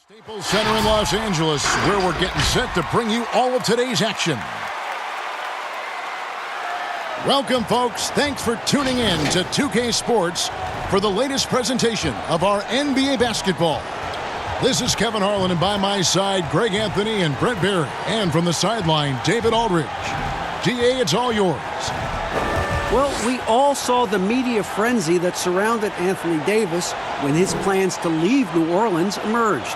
Staples Center in Los Angeles, where we're getting set to bring you all of today's action. Welcome, folks. Thanks for tuning in to 2K Sports for the latest presentation of our NBA basketball. This is Kevin Harlan, and by my side, Greg Anthony and Brent Barry. And from the sideline, David Aldridge. GA, it's all yours. Well, we all saw the media frenzy that surrounded Anthony Davis when his plans to leave New Orleans emerged.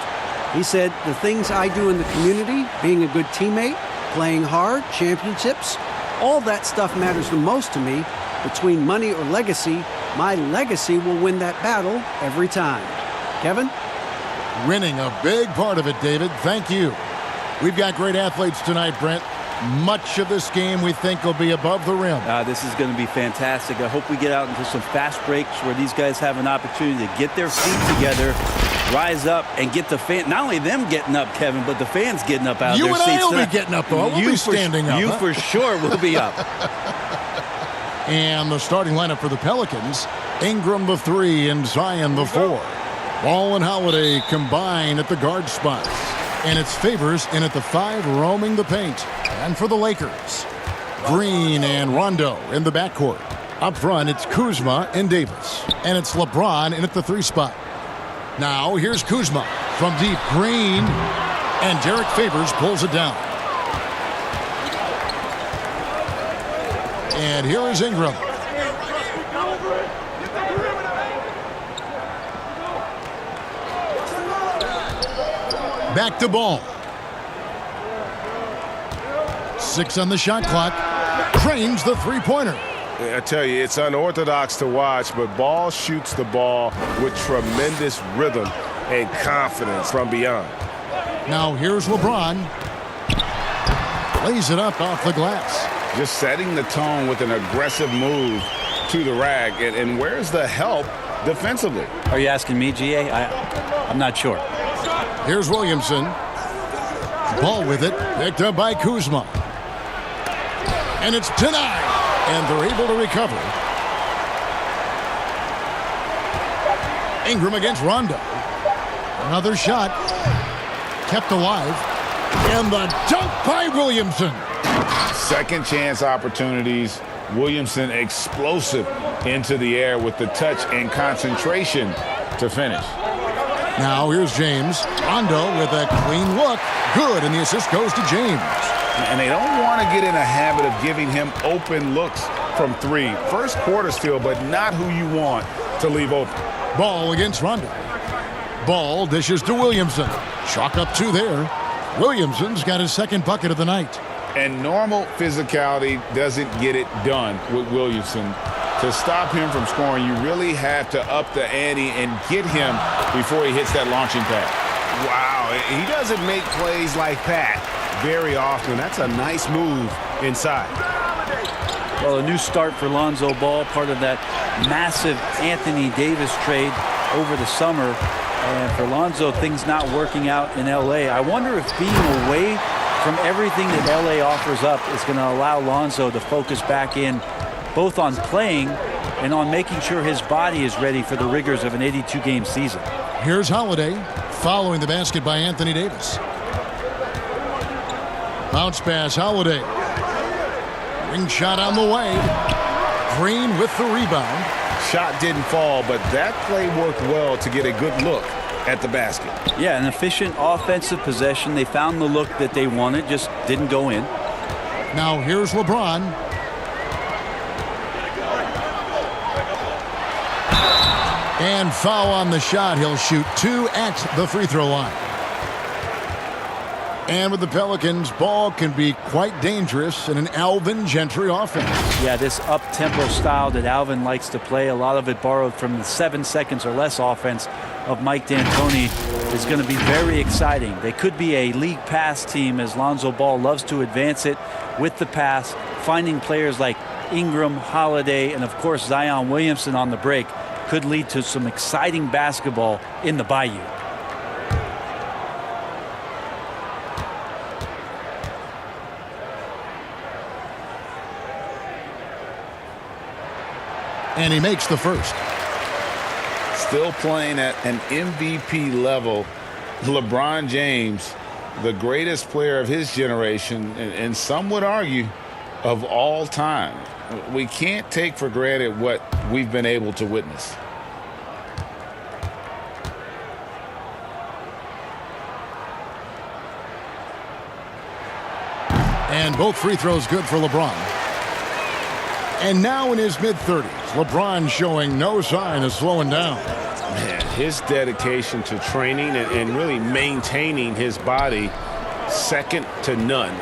He said, "The things I do in the community, being a good teammate, playing hard, championships, all that stuff matters the most to me. Between money or legacy, my legacy will win that battle every time." Kevin? Winning a big part of it, David. Thank you. We've got great athletes tonight, Brent. Much of this game we think will be above the rim. This is going to be fantastic. I hope we get out into some fast breaks where these guys have an opportunity to get their feet together, rise up, and get the fan. Not only them getting up, Kevin, but the fans getting up out of their seats. You and I will be getting up, though. We'll be standing up. You for sure will be up. And the starting lineup for the Pelicans: Ingram the 3 and Zion the 4. Ball and Holiday combine at the guard spots. And it's Favors in at the 5, roaming the paint. And for the Lakers, Green and Rondo in the backcourt. Up front, it's Kuzma and Davis. And it's LeBron in at the 3 spot. Now, here's Kuzma from deep. Green. And Derek Favors pulls it down. And here is Ingram. Back to Ball. 6 on the shot clock. Cranes the three-pointer. I tell you, it's unorthodox to watch, but Ball shoots the ball with tremendous rhythm and confidence from beyond. Now here's LeBron. Lays it up off the glass. Just setting the tone with an aggressive move to the rack. And where's the help defensively? Are you asking me, GA? I'm not sure. Here's Williamson. Ball with it. Picked up by Kuzma. And it's denied. And they're able to recover. Ingram against Rondo. Another shot. Kept alive. And the dunk by Williamson. Second chance opportunities. Williamson explosive into the air with the touch and concentration to finish. Now here's James. Rondo with a clean look. Good, and the assist goes to James. And they don't want to get in a habit of giving him open looks from 3. First quarter still, but not who you want to leave open. Ball against Rondo. Ball dishes to Williamson. Chalk up 2 there. Williamson's got his second bucket of the night. And normal physicality doesn't get it done with Williamson. To stop him from scoring, you really have to up the ante and get him before he hits that launching pad. Wow, he doesn't make plays like that very often. That's a nice move inside. Well, a new start for Lonzo Ball, part of that massive Anthony Davis trade over the summer. And for Lonzo, things not working out in L.A. I wonder if being away from everything that L.A. offers up is going to allow Lonzo to focus back in both on playing and on making sure his body is ready for the rigors of an 82-game season. Here's Holiday following the basket by Anthony Davis. Bounce pass, Holiday. Ring shot on the way. Green with the rebound. Shot didn't fall, but that play worked well to get a good look at the basket. Yeah, an efficient offensive possession. They found the look that they wanted, just didn't go in. Now here's LeBron. And foul on the shot. He'll shoot 2 at the free throw line. And with the Pelicans, Ball can be quite dangerous in an Alvin Gentry offense. Yeah, this up-tempo style that Alvin likes to play, a lot of it borrowed from the 7 seconds or less offense of Mike D'Antoni, is going to be very exciting. They could be a league pass team, as Lonzo Ball loves to advance it with the pass, finding players like Ingram, Holiday, and of course Zion Williamson on the break. Could lead to some exciting basketball in the Bayou. And he makes the first. Still playing at an MVP level LeBron James, the greatest player of his generation, and some would argue of all time. We can't take for granted what we've been able to witness. And both free throws good for LeBron. And now in his mid-30s, LeBron showing no sign of slowing down. Man, his dedication to training and really maintaining his body, second to none.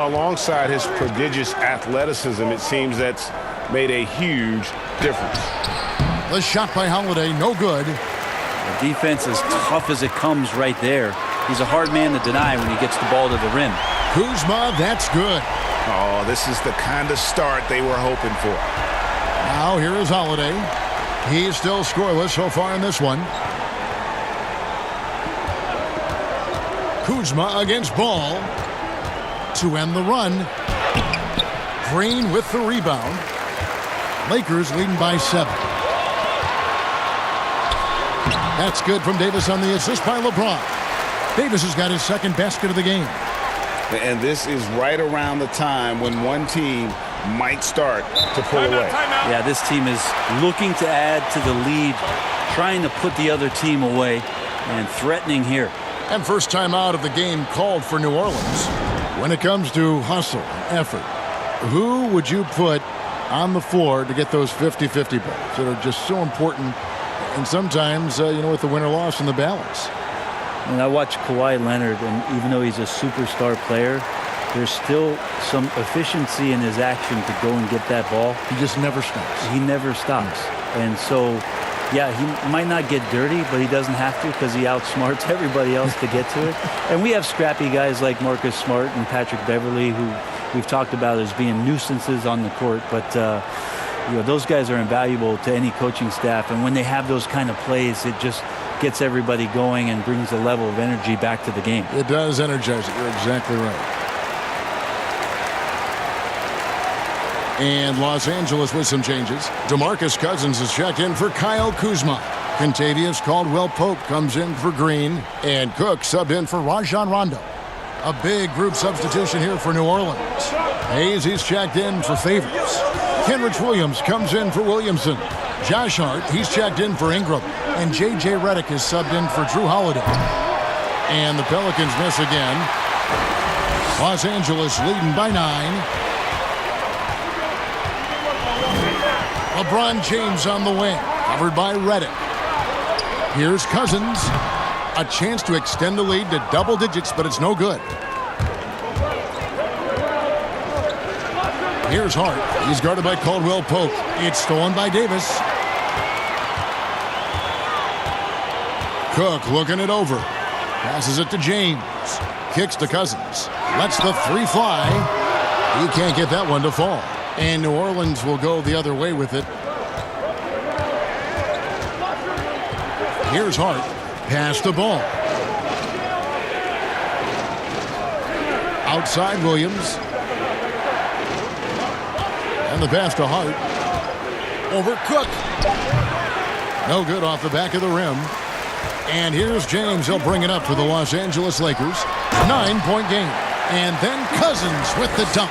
Alongside his prodigious athleticism, it seems that's made a huge difference. The shot by Holiday, no good. The defense is tough as it comes right there. He's a hard man to deny when he gets the ball to the rim. Kuzma, that's good. Oh, this is the kind of start they were hoping for. Now here is Holiday. He's still scoreless so far in this one. Kuzma against Ball to end the run. Green with the rebound. Lakers leading by 7. That's good from Davis on the assist by LeBron. Davis has got his second basket of the game. And this is right around the time when one team might start to pull away. Yeah, this team is looking to add to the lead, trying to put the other team away, and threatening here. And first time out of the game called for New Orleans. When it comes to hustle, effort, who would you put on the floor to get those 50-50 balls that are just so important? And sometimes, with the win or loss in the balance. And I watch Kawhi Leonard, and even though he's a superstar player, there's still some efficiency in his action to go and get that ball. He just never stops. He never stops. And so, yeah, he might not get dirty, but he doesn't have to because he outsmarts everybody else to get to it. And we have scrappy guys like Marcus Smart and Patrick Beverley who we've talked about as being nuisances on the court. But, those guys are invaluable to any coaching staff. And when they have those kind of plays, it just gets everybody going and brings a level of energy back to the game. It does energize it. You're exactly right. And Los Angeles with some changes. DeMarcus Cousins is checked in for Kyle Kuzma. Contavious Caldwell-Pope comes in for Green. And Cook subbed in for Rajon Rondo. A big group substitution here for New Orleans. Hayes, he's checked in for Favors. Kenrich Williams comes in for Williamson. Josh Hart, he's checked in for Ingram. And J.J. Redick is subbed in for Drew Holiday. And the Pelicans miss again. Los Angeles leading by 9. LeBron James on the wing, covered by Redick. Here's Cousins. A chance to extend the lead to double digits, but it's no good. Here's Hart. He's guarded by Caldwell-Pope. It's stolen by Davis. Cook looking it over. Passes it to James. Kicks to Cousins. Lets the 3 fly. He can't get that one to fall. And New Orleans will go the other way with it. Here's Hart. Pass the ball. Outside Williams. And the pass to Hart. Over Cook. No good off the back of the rim. And here's James. He'll bring it up for the Los Angeles Lakers. 9-point game. And then Cousins with the dunk.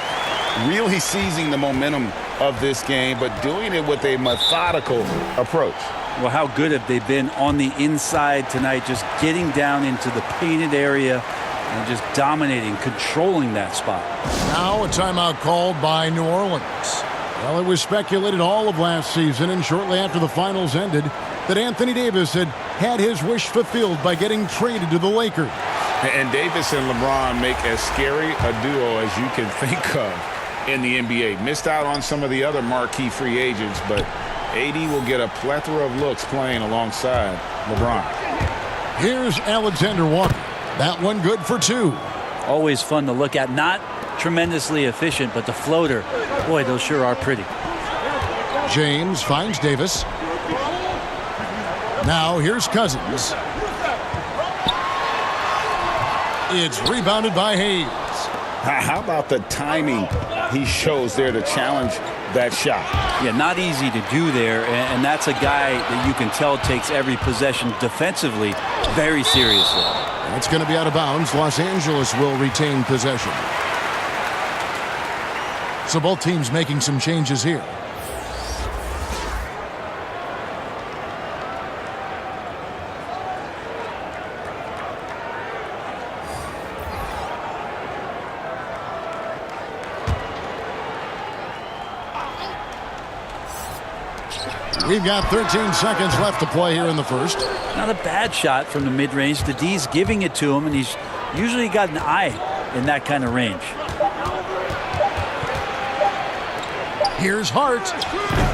Really seizing the momentum of this game, but doing it with a methodical approach. Well, how good have they been on the inside tonight, just getting down into the painted area and just dominating, controlling that spot. Now a timeout called by New Orleans. Well, it was speculated all of last season and shortly after the finals ended that Anthony Davis had his wish fulfilled by getting traded to the Lakers. And Davis and LeBron make as scary a duo as you can think of in the NBA. Missed out on some of the other marquee free agents, but AD will get a plethora of looks playing alongside LeBron. Here's Alexander Walker. That one good for 2. Always fun to look at. Not tremendously efficient, but the floater, boy, those sure are pretty. James finds Davis. Now here's Cousins. It's rebounded by Hayes. How about the timing he shows there to challenge that shot? Yeah, not easy to do there, and that's a guy that you can tell takes every possession defensively very seriously. That's going to be out of bounds. Los Angeles will retain possession. So both teams making some changes here. We've got 13 seconds left to play here in the first. Not a bad shot from the mid-range. The D's giving it to him, and he's usually got an eye in that kind of range. Here's Hart.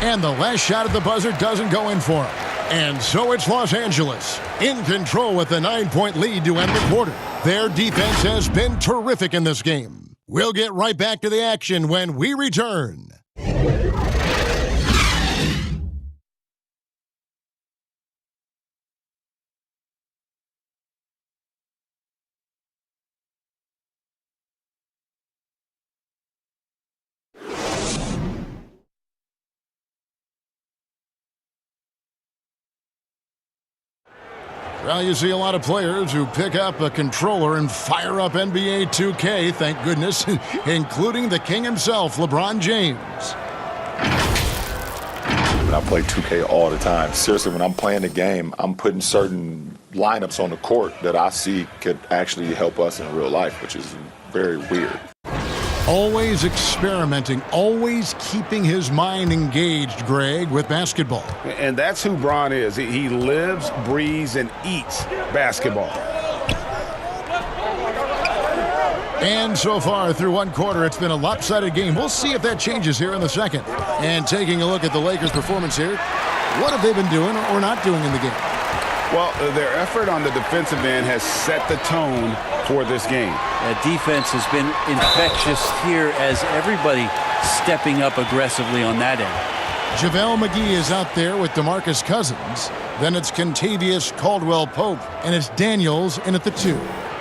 And the last shot at the buzzer doesn't go in for him. And so it's Los Angeles in control with a 9-point lead to end the quarter. Their defense has been terrific in this game. We'll get right back to the action when we return. Well, you see a lot of players who pick up a controller and fire up NBA 2K, thank goodness, including the king himself, LeBron James. I play 2K all the time. Seriously, when I'm playing the game, I'm putting certain lineups on the court that I see could actually help us in real life, which is very weird. Always experimenting, always keeping his mind engaged, Greg, with basketball. And that's who Bron is. He lives, breathes, and eats basketball. And so far through one quarter, it's been a lopsided game. We'll see if that changes here in the second. And taking a look at the Lakers' performance here, what have they been doing or not doing in the game? Well, their effort on the defensive end has set the tone for this game. That defense has been infectious here as everybody stepping up aggressively on that end. JaVale McGee is out there with DeMarcus Cousins. Then it's Kentavious Caldwell-Pope, and it's Daniels in at the 2.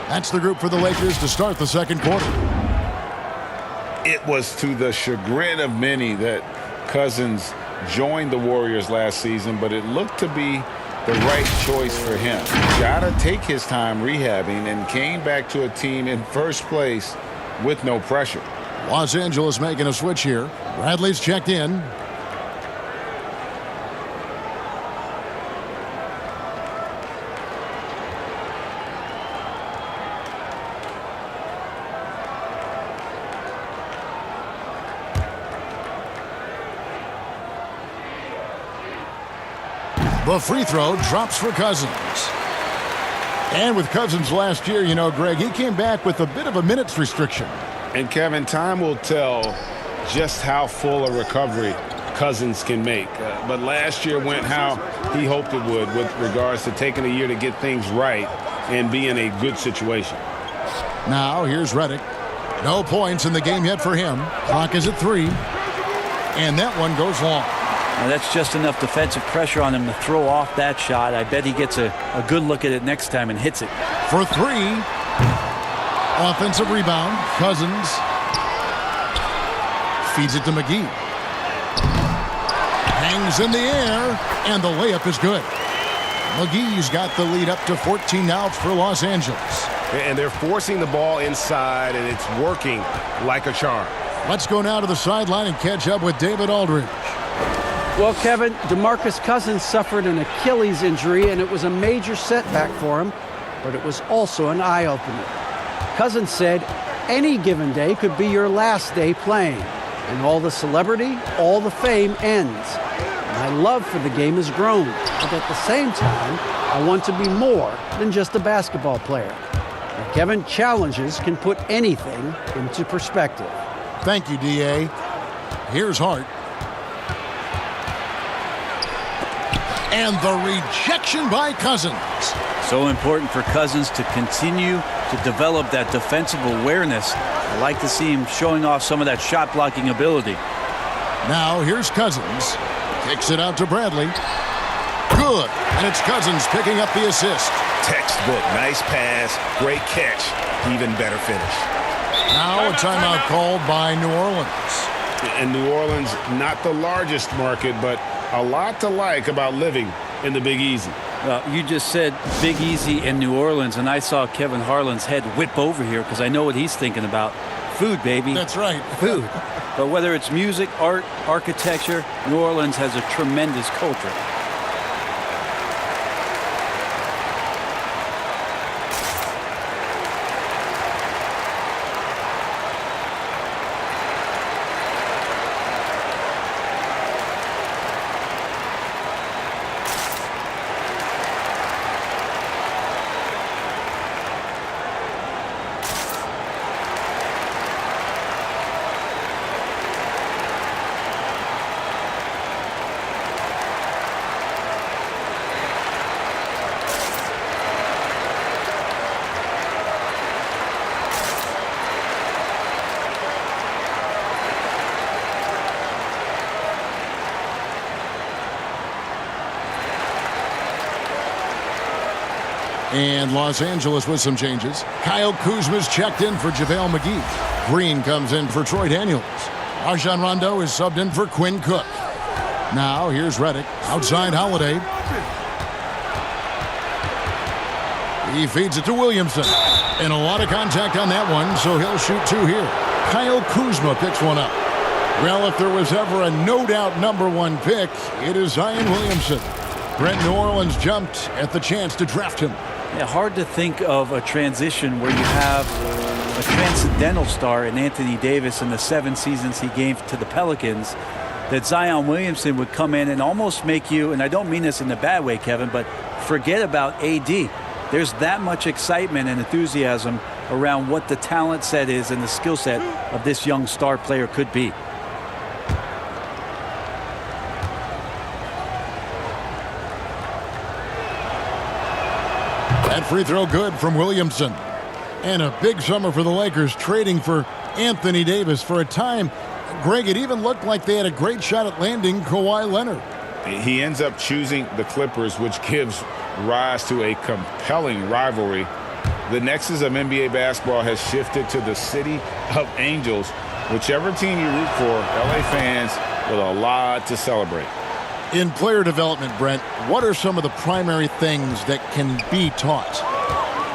That's the group for the Lakers to start the second quarter. It was to the chagrin of many that Cousins joined the Warriors last season, but it looked to be the right choice for him. Got to take his time rehabbing and came back to a team in first place with no pressure. Los Angeles making a switch here. Bradley's checked in. The free throw drops for Cousins. And with Cousins last year, you know, Greg, he came back with a bit of a minutes restriction. And, Kevin, time will tell just how full a recovery Cousins can make. But last year went how he hoped it would with regards to taking a year to get things right and be in a good situation. Now, here's Redick. No points in the game yet for him. Clock is at 3. And that one goes long. Now that's just enough defensive pressure on him to throw off that shot. I bet he gets a good look at it next time and hits it. For 3. Offensive rebound. Cousins feeds it to McGee. Hangs in the air, and the layup is good. McGee's got the lead up to 14 now for Los Angeles. And they're forcing the ball inside, and it's working like a charm. Let's go now to the sideline and catch up with David Aldridge. Well, Kevin, DeMarcus Cousins suffered an Achilles injury, and it was a major setback for him, but it was also an eye-opener. Cousins said, any given day could be your last day playing, and all the celebrity, all the fame ends. My love for the game has grown, but at the same time, I want to be more than just a basketball player. Now, Kevin, challenges can put anything into perspective. Thank you, D.A. Here's Hart. And the rejection by Cousins. So important for Cousins to continue to develop that defensive awareness. I like to see him showing off some of that shot blocking ability. Now here's Cousins. Kicks it out to Bradley. Good. And it's Cousins picking up the assist. Textbook. Nice pass. Great catch. Even better finish. Now a timeout called by New Orleans. And New Orleans, not the largest market, but a lot to like about living in the Big Easy. You just said Big Easy in New Orleans, and I saw Kevin Harlan's head whip over here because I know what he's thinking about. Food, baby. That's right. Food. But whether it's music, art, architecture, New Orleans has a tremendous culture. And Los Angeles with some changes. Kyle Kuzma's checked in for JaVale McGee. Green comes in for Troy Daniels. Rajon Rondo is subbed in for Quinn Cook. Now here's Redick outside Holiday. He feeds it to Williamson. And a lot of contact on that one, so he'll shoot two here. Kyle Kuzma picks one up. Well, if there was ever a no-doubt number one pick, it is Zion Williamson. Brent, New Orleans jumped at the chance to draft him. Yeah, hard to think of a transition where you have a transcendental star in Anthony Davis in the 7 seasons he gave to the Pelicans, that Zion Williamson would come in and almost make you, and I don't mean this in a bad way, Kevin, but forget about AD. There's that much excitement and enthusiasm around what the talent set is and the skill set of this young star player could be. That free throw good from Williamson. And a big summer for the Lakers, trading for Anthony Davis. For a time, Greg, it even looked like they had a great shot at landing Kawhi Leonard. He ends up choosing the Clippers, which gives rise to a compelling rivalry. The nexus of NBA basketball has shifted to the city of angels. Whichever team you root for, LA fans with a lot to celebrate. In player development, Brent, what are some of the primary things that can be taught?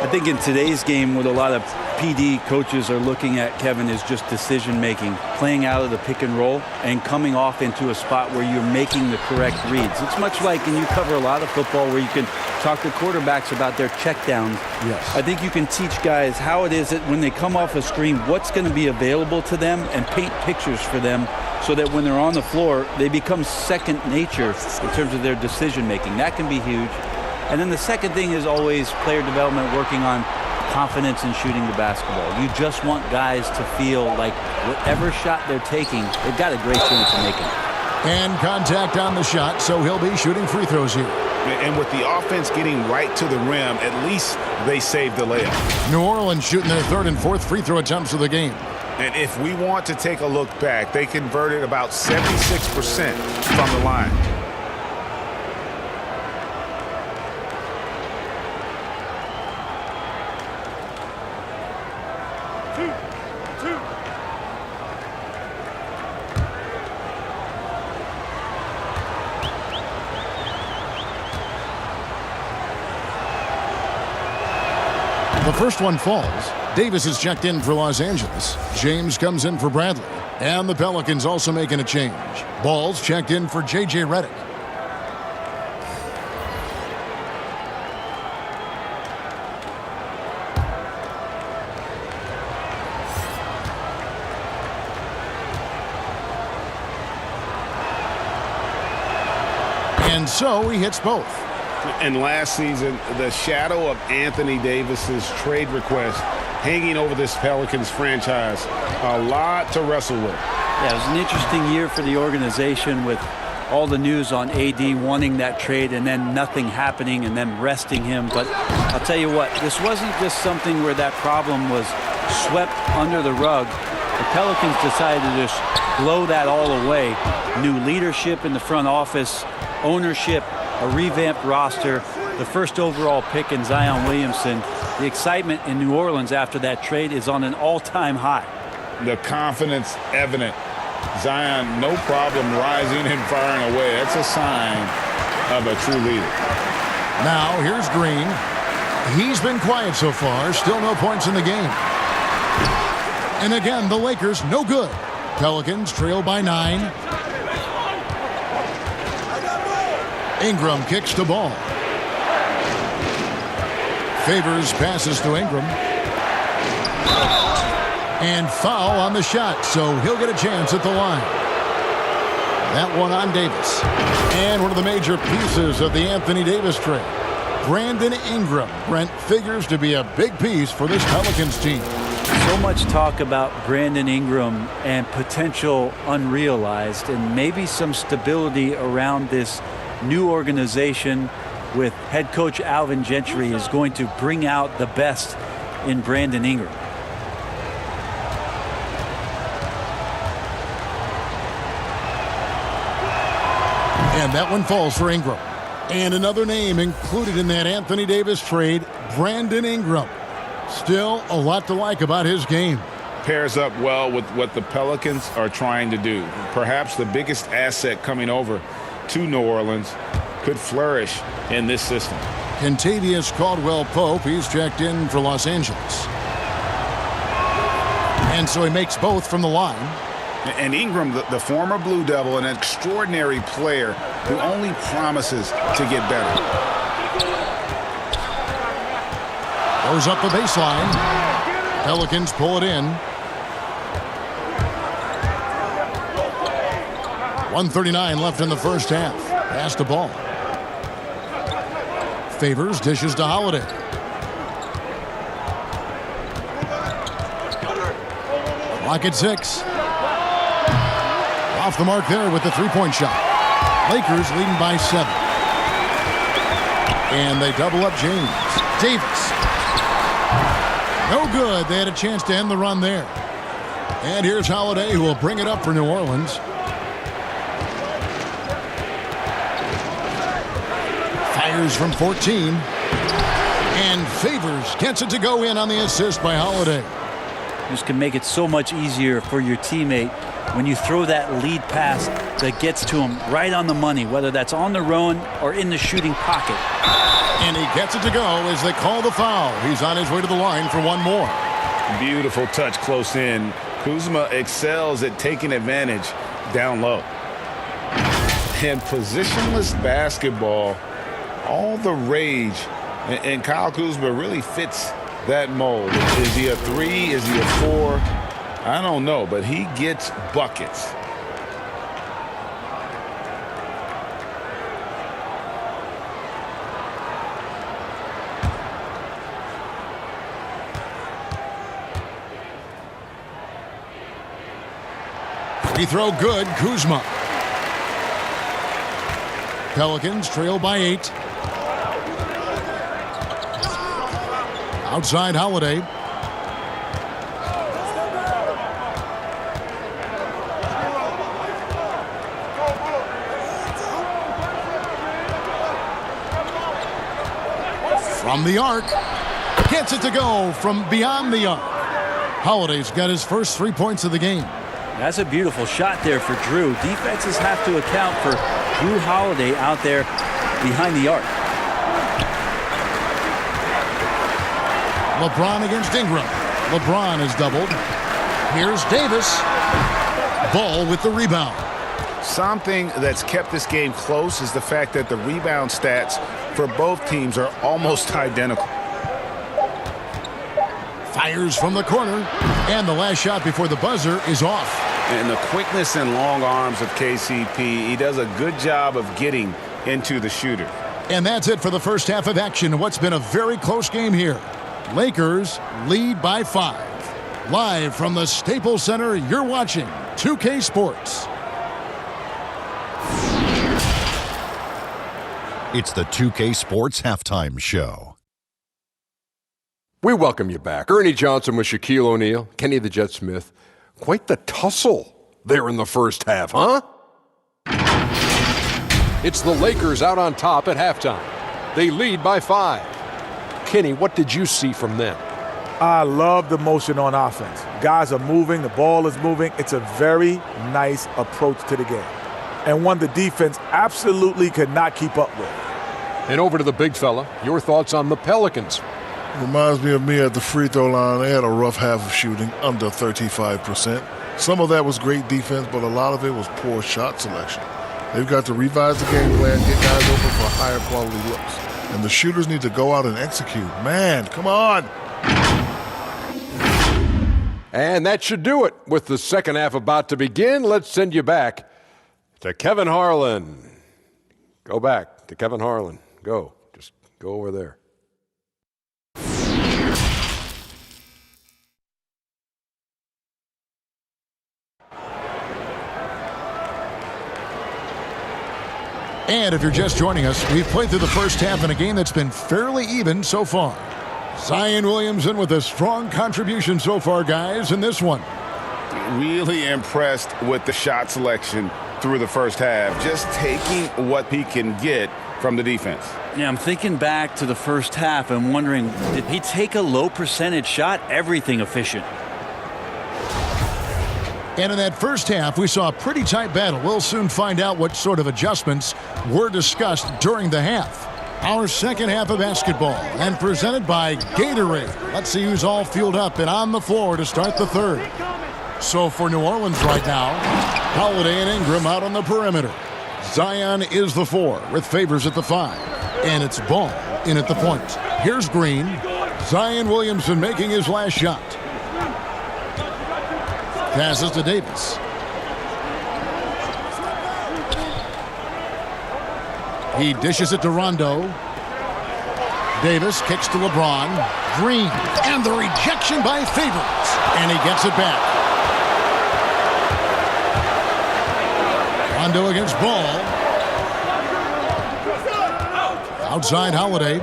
I think in today's game, what a lot of PD coaches are looking at, Kevin, is just decision-making, playing out of the pick and roll and coming off into a spot where you're making the correct reads. It's much like, and you cover a lot of football, where you can talk to quarterbacks about their checkdowns. Yes. I think you can teach guys how it is that when they come off a screen, what's going to be available to them, and paint pictures for them so that when they're on the floor, they become second nature in terms of their decision-making. That can be huge. And then the second thing is always player development, working on confidence in shooting the basketball. You just want guys to feel like whatever shot they're taking, they've got a great chance of making it. And contact on the shot, so he'll be shooting free throws here. And with the offense getting right to the rim, at least they saved the layup. New Orleans shooting their third and fourth free throw attempts of the game. And if we want to take a look back, they converted about 76% from the line. The first one falls. Davis is checked in for Los Angeles. James comes in for Bradley. And the Pelicans also making a change. Ball's checked in for J.J. Redick. And so he hits both. And last season, the shadow of Anthony Davis's trade request hanging over this Pelicans franchise. A lot to wrestle with. Yeah, it was an interesting year for the organization with all the news on AD wanting that trade and then nothing happening and then resting him. But I'll tell you what, this wasn't just something where that problem was swept under the rug. The Pelicans decided to just blow that all away. New leadership in the front office, ownership, a revamped roster, the first overall pick in Zion Williamson. The excitement in New Orleans after that trade is on an all-time high. The confidence evident. Zion, no problem rising and firing away. That's a sign of a true leader. Now here's Green. He's been quiet so far. Still no points in the game. And again, the Lakers no good. Pelicans trail by 9. Ingram kicks the ball. Favors passes to Ingram. And foul on the shot, so he'll get a chance at the line. That one on Davis. And one of the major pieces of the Anthony Davis trade, Brandon Ingram. Brent figures to be a big piece for this Pelicans team. So much talk about Brandon Ingram and potential unrealized, and maybe some stability around this new organization with head coach Alvin Gentry is going to bring out the best in Brandon Ingram. And that one falls for Ingram. And another name included in that Anthony Davis trade, Brandon Ingram. Still a lot to like about his game. Pairs up well with what the Pelicans are trying to do. Perhaps the biggest asset coming over to New Orleans could flourish in this system. Kentavious Caldwell-Pope, he's checked in for Los Angeles. And so he makes both from the line. And Ingram, the former Blue Devil, an extraordinary player who only promises to get better. Goes up the baseline. Pelicans pull it in. 1:39 left in the first half. Pass the ball. Favors dishes to Holiday. Clock at 6. Off the mark there with the three-point shot. Lakers leading by 7. And they double up James. Davis. No good. They had a chance to end the run there. And here's Holiday, who will bring it up for New Orleans. Fires from 14. And Favors gets it to go in on the assist by Holiday. This can make it so much easier for your teammate when you throw that lead pass that gets to him right on the money, whether that's on the run or in the shooting pocket. And he gets it to go as they call the foul. He's on his way to the line for one more. Beautiful touch close in. Kuzma excels at taking advantage down low. And positionless basketball, all the rage. And Kyle Kuzma really fits that mold. Is he a 3? Is he a 4? I don't know, but he gets buckets. Free throw good, Kuzma. Pelicans trail by 8. Outside Holiday. From the arc. Gets it to go from beyond the arc. Holiday's got his first 3 points of the game. That's a beautiful shot there for Drew. Defenses have to account for Drew Holiday out there behind the arc. LeBron against Ingram. LeBron is doubled. Here's Davis. Ball with the rebound. Something that's kept this game close is the fact that the rebound stats for both teams are almost identical. Fires from the corner. And the last shot before the buzzer is off. And the quickness and long arms of KCP, he does a good job of getting into the shooter. And that's it for the first half of action. What's been a very close game here. Lakers lead by 5. Live from the Staples Center, you're watching 2K Sports. It's the 2K Sports Halftime Show. We welcome you back. Ernie Johnson with Shaquille O'Neal, Kenny the Jet Smith. Quite the tussle there in the first half, huh? It's the Lakers out on top at halftime. They lead by 5. Kenny, what did you see from them? I love the motion on offense. Guys are moving, the ball is moving. It's a very nice approach to the game. And one the defense absolutely could not keep up with. And over to the big fella, your thoughts on the Pelicans. Reminds me of me at the free throw line. They had a rough half of shooting, under 35%. Some of that was great defense, but a lot of it was poor shot selection. They've got to revise the game plan, get guys open for higher quality looks. And the shooters need to go out and execute. Man, come on. And that should do it. With the second half about to begin, let's send you back to Kevin Harlan. Go back to Kevin Harlan. Go. Just go over there. And if you're just joining us, we've played through the first half in a game that's been fairly even so far. Zion Williamson with a strong contribution so far, guys, in this one. Really impressed with the shot selection through the first half. Just taking what he can get from the defense. Yeah, I'm thinking back to the first half and wondering, did he take a low percentage shot? Everything efficient. And in that first half, we saw a pretty tight battle. We'll soon find out what sort of adjustments were discussed during the half. Our second half of basketball, and presented by Gatorade. Let's see who's all fueled up and on the floor to start the third. So for New Orleans right now, Holiday and Ingram out on the perimeter. Zion is the 4 with Favors at the 5. And it's Ball in at the point. Here's Green. Zion Williamson making his last shot. Passes to Davis. He dishes it to Rondo. Davis kicks to LeBron. Green. And the rejection by Favors. And he gets it back. Rondo against Ball. Outside Holiday.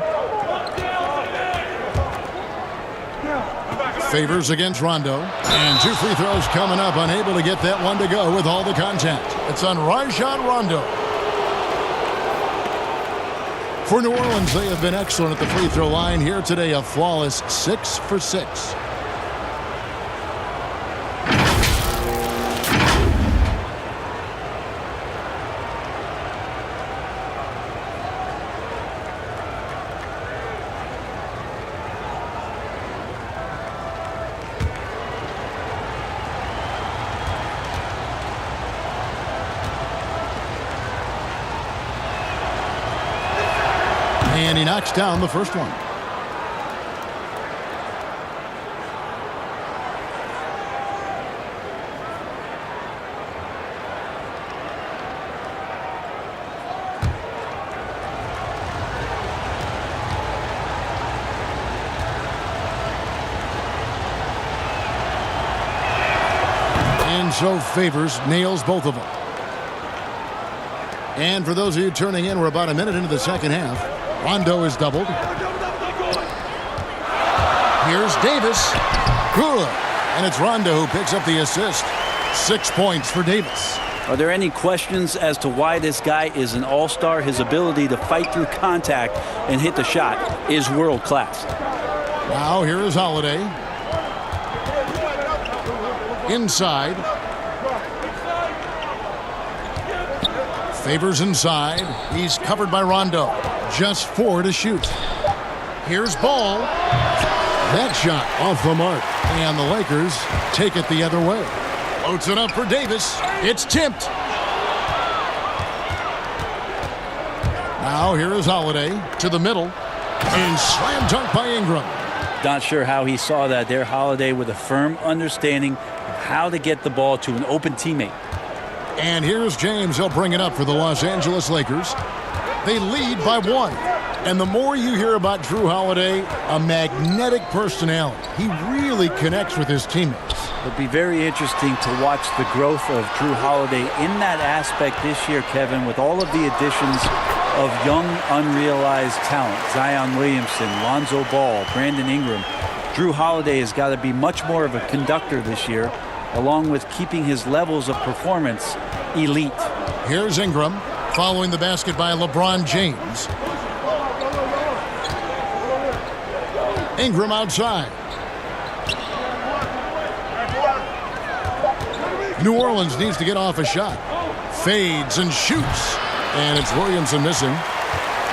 Favors against Rondo. And 2 free throws coming up. Unable to get that one to go with all the contact. It's on Rajon Rondo. For New Orleans, they have been excellent at the free throw line here today. A flawless 6 for 6. And he knocks down the first one. And so Favors nails both of them. And for those of you turning in, we're about a minute into the second half. Rondo is doubled. Here's Davis. Good. And it's Rondo who picks up the assist. 6 points for Davis. Are there any questions as to why this guy is an all-star? His ability to fight through contact and hit the shot is world-class. Now here is Holiday. Inside. Favors inside. He's covered by Rondo. Just 4 to shoot. Here's Ball. That shot off the mark. And the Lakers take it the other way. Floats it up for Davis. It's tipped. Now here is Holiday to the middle. And slam dunk by Ingram. Not sure how he saw that there. Holiday with a firm understanding of how to get the ball to an open teammate. And here's James. He'll bring it up for the Los Angeles Lakers. They lead by 1. And the more you hear about Drew Holiday, a magnetic personality. He really connects with his teammates. It'll be very interesting to watch the growth of Drew Holiday in that aspect this year, Kevin, with all of the additions of young, unrealized talent. Zion Williamson, Lonzo Ball, Brandon Ingram. Drew Holiday has got to be much more of a conductor this year, along with keeping his levels of performance elite. Here's Ingram. Following the basket by LeBron James. Ingram outside. New Orleans needs to get off a shot. Fades and shoots. And it's Williamson missing.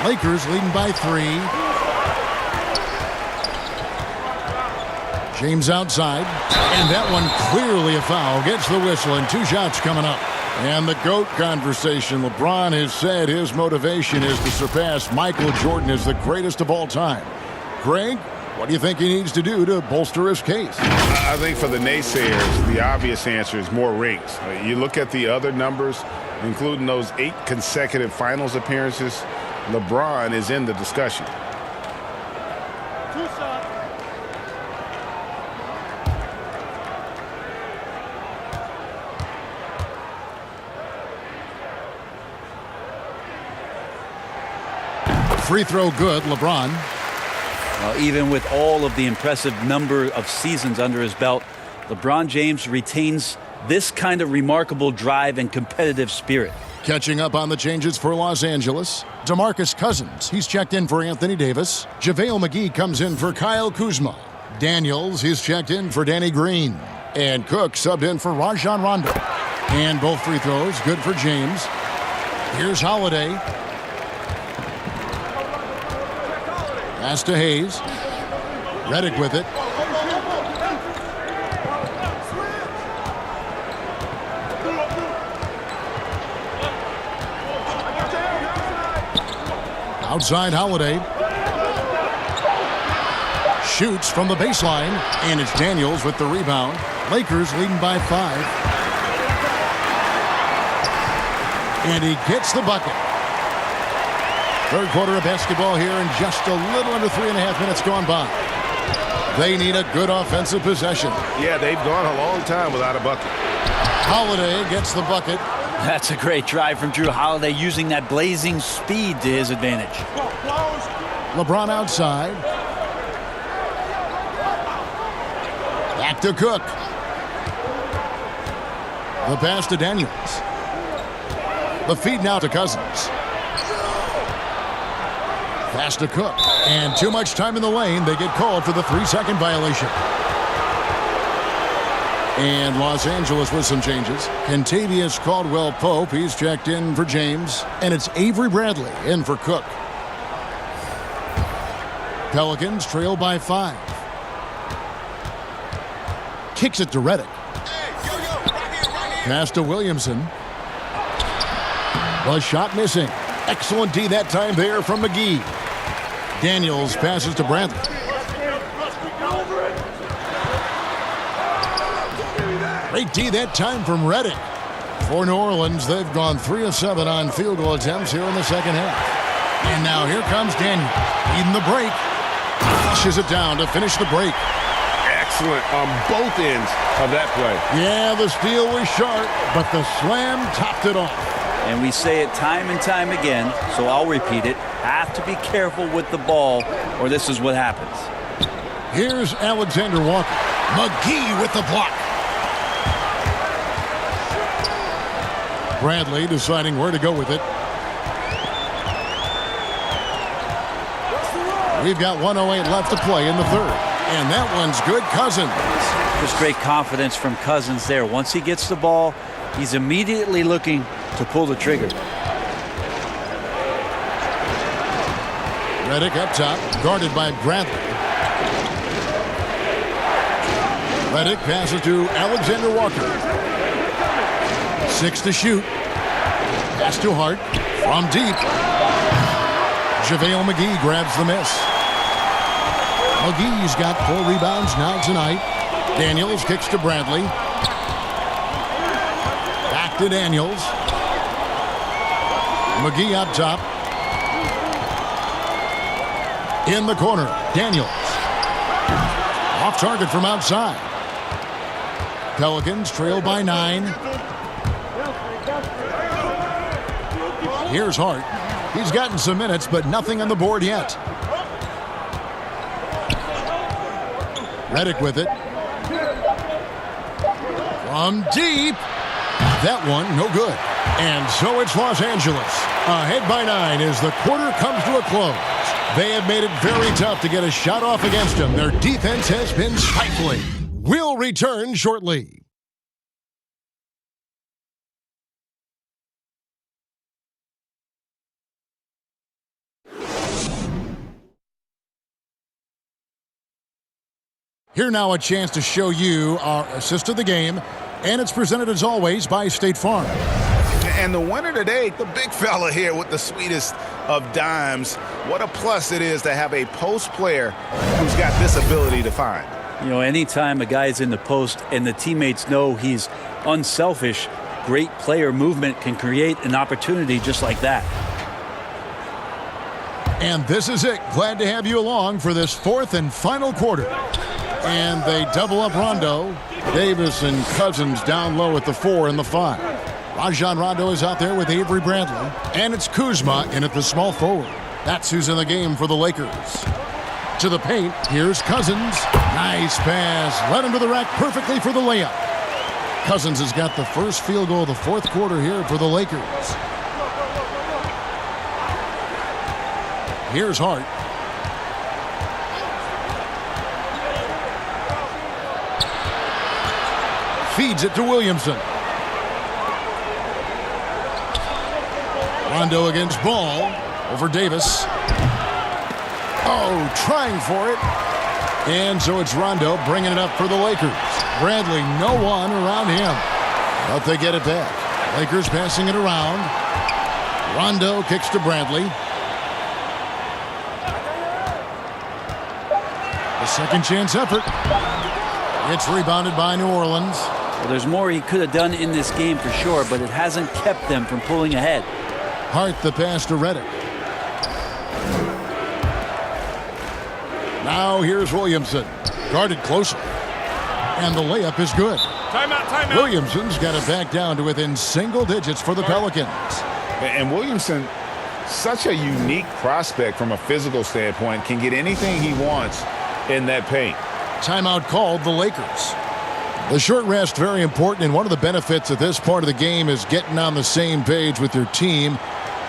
Lakers leading by 3. James outside, and that one clearly a foul. Gets the whistle, and 2 shots coming up. And the GOAT conversation. LeBron has said his motivation is to surpass Michael Jordan as the greatest of all time. Greg, what do you think he needs to do to bolster his case? I think for the naysayers, the obvious answer is more rings. You look at the other numbers, including those 8 consecutive finals appearances, LeBron is in the discussion. Free throw good, LeBron. Well, even with all of the impressive number of seasons under his belt, LeBron James retains this kind of remarkable drive and competitive spirit. Catching up on the changes for Los Angeles. DeMarcus Cousins, he's checked in for Anthony Davis. JaVale McGee comes in for Kyle Kuzma. Daniels, he's checked in for Danny Green. And Cook subbed in for Rajon Rondo. And both free throws good for James. Here's Holiday. Pass to Hayes. Redick with it. Outside Holiday. Shoots from the baseline. And it's Daniels with the rebound. Lakers leading by 5. And he gets the bucket. Third quarter of basketball here, and just a little under 3.5 minutes gone by. They need a good offensive possession. Yeah, they've gone a long time without a bucket. Holiday gets the bucket. That's a great drive from Drew Holiday, using that blazing speed to his advantage. LeBron outside. Back to Cook. The pass to Daniels. The feed now to Cousins. Pass to Cook. And too much time in the lane. They get called for the 3-second violation. And Los Angeles with some changes. Kentavious Caldwell-Pope, he's checked in for James. And it's Avery Bradley in for Cook. Pelicans trail by 5. Kicks it to Redick. Pass to Williamson. The shot missing. Excellent D that time there from McGee. Daniels passes to Bradley. Great D that time from Redick. For New Orleans, they've gone 3 of 7 on field goal attempts here in the second half. And now here comes Daniels. Leading the break. Flushes it down to finish the break. Excellent on both ends of that play. Yeah, the steal was sharp, but the slam topped it off. And we say it time and time again, so I'll repeat it. Have to be careful with the ball, or this is what happens. Here's Alexander Walker. McGee with the block. Bradley deciding where to go with it. We've got 1:08 left to play in the third. And that one's good. Cousins. Just great confidence from Cousins there. Once he gets the ball, he's immediately looking to pull the trigger. Redick up top, guarded by Bradley. Redick passes to Alexander Walker. 6 to shoot. Pass to Hart from deep. JaVale McGee grabs the miss. McGee's got 4 rebounds now tonight. Daniels kicks to Bradley. Back to Daniels. McGee up top. In the corner, Daniels. Off target from outside. Pelicans trail by 9. Here's Hart. He's gotten some minutes, but nothing on the board yet. Redick with it. From deep. That one, no good. And so it's Los Angeles. Ahead by 9 as the quarter comes to a close. They have made it very tough to get a shot off against them. Their defense has been stifling. We'll return shortly. Here now a chance to show you our assist of the game, and it's presented as always by State Farm. And the winner today, the big fella here with the sweetest of dimes. What a plus it is to have a post player who's got this ability to find. You know, anytime a guy's in the post and the teammates know he's unselfish, great player movement can create an opportunity just like that. And this is it. Glad to have you along for this fourth and final quarter. And they double up Rondo. Davis and Cousins down low at the 4 and the 5. Rajon Rondo is out there with Avery Bradley. And it's Kuzma in at the small forward. That's who's in the game for the Lakers. To the paint, here's Cousins. Nice pass. Led him to the rack perfectly for the layup. Cousins has got the first field goal of the fourth quarter here for the Lakers. Here's Hart. Feeds it to Williamson. Rondo against Ball. Over Davis. Oh, trying for it. And so it's Rondo bringing it up for the Lakers. Bradley, no one around him. But they get it back. Lakers passing it around. Rondo kicks to Bradley. A second chance effort. It's rebounded by New Orleans. Well, there's more he could have done in this game for sure, but it hasn't kept them from pulling ahead. Hart the pass to Redick. Now here's Williamson. Guarded closely. And the layup is good. Timeout. Williamson's got it back down to within single digits for the Pelicans. And Williamson, such a unique prospect from a physical standpoint, can get anything he wants in that paint. Timeout called the Lakers. The short rest very important, and one of the benefits of this part of the game is getting on the same page with your team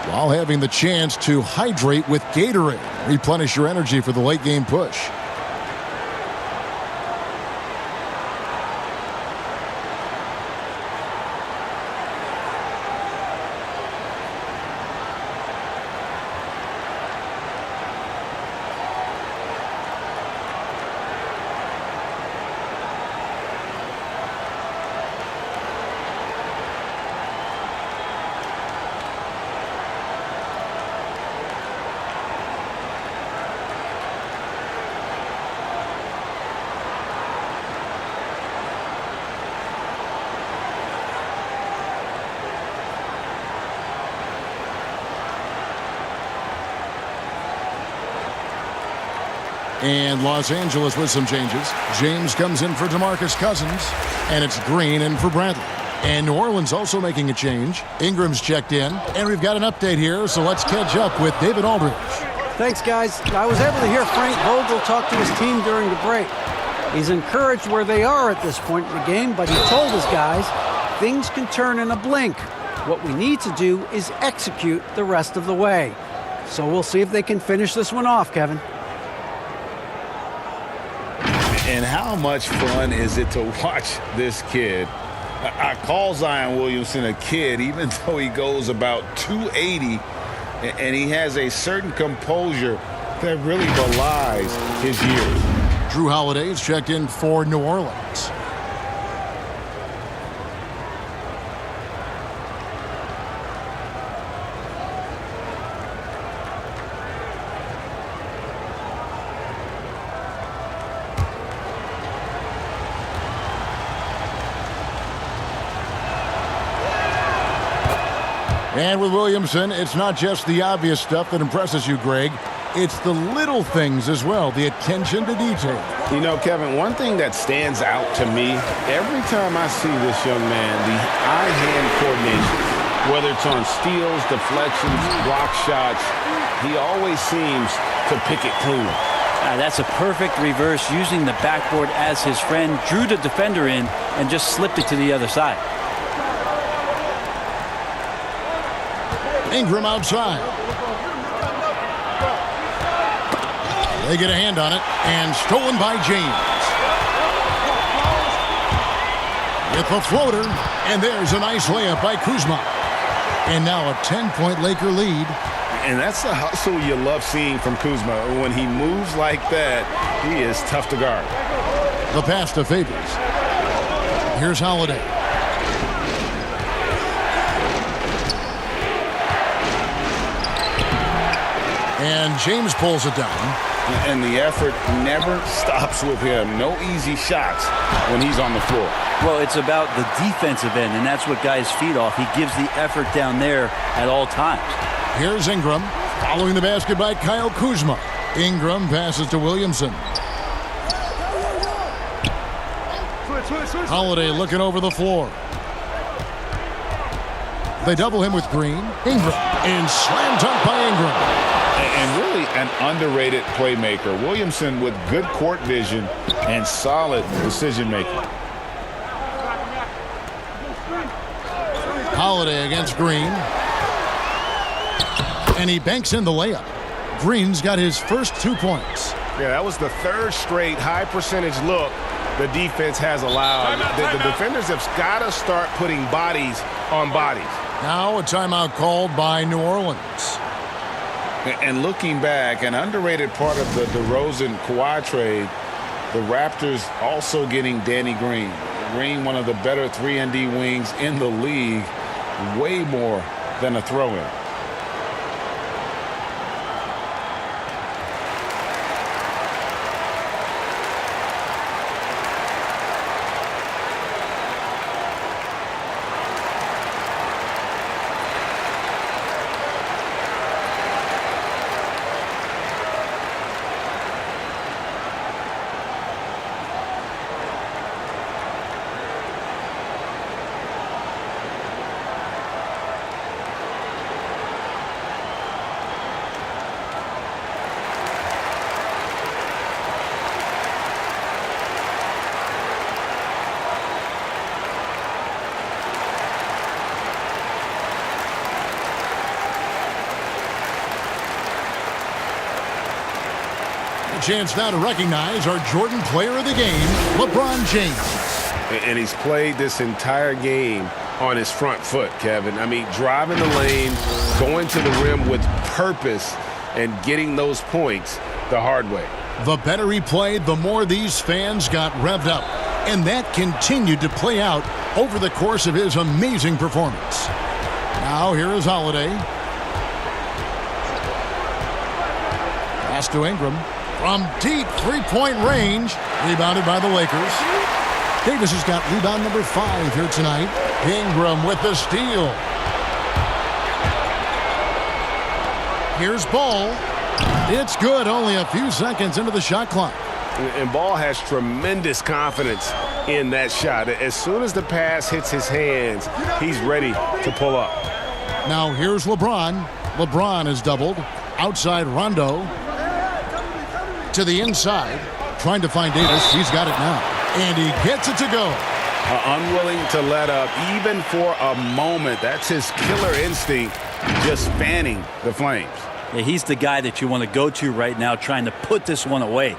while having the chance to hydrate with Gatorade. Replenish your energy for the late game push. And Los Angeles with some changes. James comes in for DeMarcus Cousins. And it's Green in for Bradley. And New Orleans also making a change. Ingram's checked in. And we've got an update here, so let's catch up with David Aldridge. Thanks, guys. I was able to hear Frank Vogel talk to his team during the break. He's encouraged where they are at this point in the game, but he told his guys things can turn in a blink. What we need to do is execute the rest of the way. So we'll see if they can finish this one off, Kevin. And how much fun is it to watch this kid? I call Zion Williamson a kid, even though he goes about 280, and he has a certain composure that really belies his years. Drew Holiday's checked in for New Orleans. And with Williamson, it's not just the obvious stuff that impresses you, Greg. It's the little things as well, the attention to detail. You know, Kevin, one thing that stands out to me, every time I see this young man, the eye-hand coordination, whether it's on steals, deflections, block shots, he always seems to pick it clean. That's a perfect reverse, using the backboard as his friend, drew the defender in, and just slipped it to the other side. Ingram outside. They get a hand on it, and stolen by James. With the floater, and there's a nice layup by Kuzma. And now a 10-point Laker lead. And that's the hustle you love seeing from Kuzma. When he moves like that, he is tough to guard. The pass to Favors. Here's Holiday. And James pulls it down. And the effort never stops with him. No easy shots when he's on the floor. Well, it's about the defensive end, and that's what guys feed off. He gives the effort down there at all times. Here's Ingram. Following the basket by Kyle Kuzma. Ingram passes to Williamson. Holiday looking over the floor. They double him with Green. Ingram. And slam dunk by Ingram. And really an underrated playmaker. Williamson with good court vision and solid decision-making. Holiday against Green. And he banks in the layup. Green's got his first 2 points. Yeah, that was the third straight high-percentage look the defense has allowed. The defenders have got to start putting bodies on bodies. Now a timeout called by New Orleans. And looking back, an underrated part of the DeRozan-Kawhi trade, the Raptors also getting Danny Green. Green, one of the better 3-and-D wings in the league, way more than a throw-in. Chance now to recognize our Jordan player of the game, LeBron James. And he's played this entire game on his front foot, Kevin. I mean, driving the lane, going to the rim with purpose, and getting those points the hard way. The better he played, the more these fans got revved up. And that continued to play out over the course of his amazing performance. Now here is Holiday. Pass to Ingram. From deep three-point range, rebounded by the Lakers. Davis has got rebound number 5 here tonight. Ingram with the steal. Here's Ball. It's good, only a few seconds into the shot clock. And Ball has tremendous confidence in that shot. As soon as the pass hits his hands, he's ready to pull up. Now here's LeBron. LeBron is doubled. Outside Rondo. To the inside, trying to find Davis. He's got it now, and he gets it to go. Unwilling to let up, even for a moment. That's his killer instinct, just fanning the flames. Yeah, he's the guy that you want to go to right now, trying to put this one away.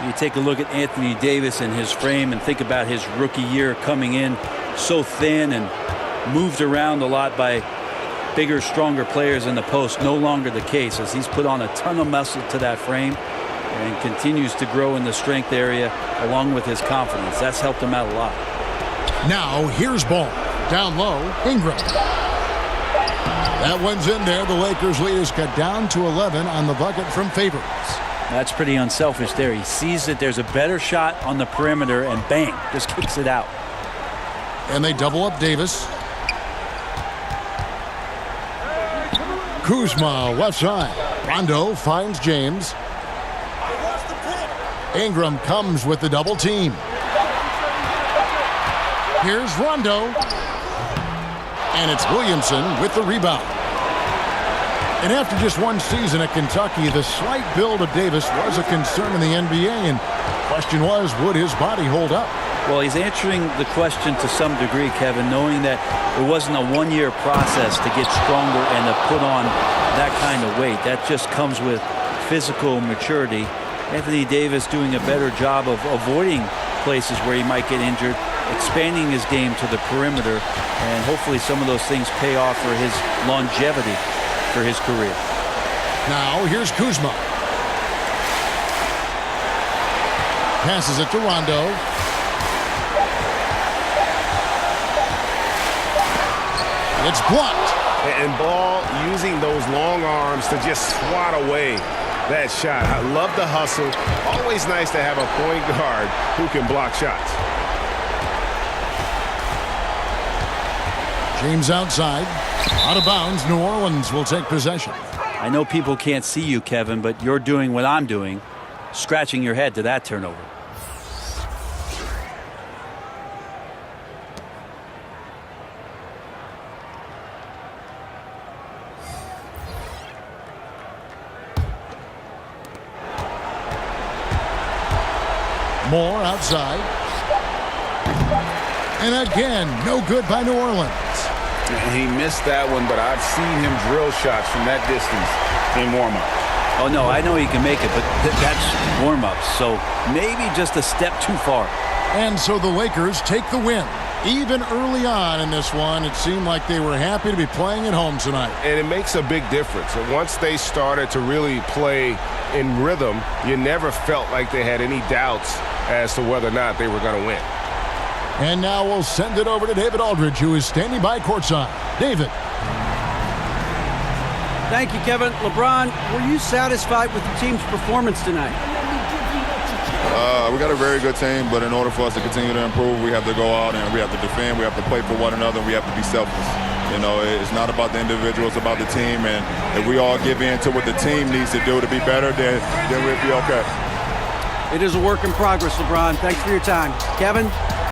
You take a look at Anthony Davis and his frame and think about his rookie year coming in so thin and moved around a lot by bigger, stronger players in the post. No longer the case, as he's put on a ton of muscle to that frame and continues to grow in the strength area along with his confidence. That's helped him out a lot. Now here's Ball. Down low, Ingram. That one's in there. The Lakers lead is cut down to 11 on the bucket from Favors. That's pretty unselfish there. He sees that there's a better shot on the perimeter and bang, just kicks it out. And they double up Davis. Kuzma left side. Rondo finds James. Ingram comes with the double team. Here's Rondo. And it's Williamson with the rebound. And after just one season at Kentucky, the slight build of Davis was a concern in the NBA, and the question was, would his body hold up? Well, he's answering the question to some degree, Kevin, knowing that it wasn't a one-year process to get stronger and to put on that kind of weight. That just comes with physical maturity. Anthony Davis doing a better job of avoiding places where he might get injured, expanding his game to the perimeter, and hopefully some of those things pay off for his longevity for his career. Now here's Kuzma. Passes it to Rondo. It's blocked. And Ball using those long arms to just swat away that shot. I love the hustle. Always nice to have a point guard who can block shots. James outside. Out of bounds. New Orleans will take possession. I know people can't see you, Kevin, but you're doing what I'm doing, scratching your head to that turnover. Moore outside. And again, no good by New Orleans. He missed that one, but I've seen him drill shots from that distance in warm-up. Oh, no, I know he can make it, but that's warm-ups, so maybe just a step too far. And so the Lakers take the win. Even early on in this one, it seemed like they were happy to be playing at home tonight. And it makes a big difference. And once they started to really play in rhythm, you never felt like they had any doubts as to whether or not they were going to win. And now we'll send it over to David Aldridge, who is standing by courtside. David. Thank you, Kevin. LeBron, were you satisfied with the team's performance tonight? We got a very good team, but in order for us to continue to improve, we have to go out and we have to defend, we have to play for one another, and we have to be selfless. You know, it's not about the individual, it's about the team, and if we all give in to what the team needs to do to be better, then we'll be okay. It is a work in progress, LeBron. Thanks for your time. Kevin?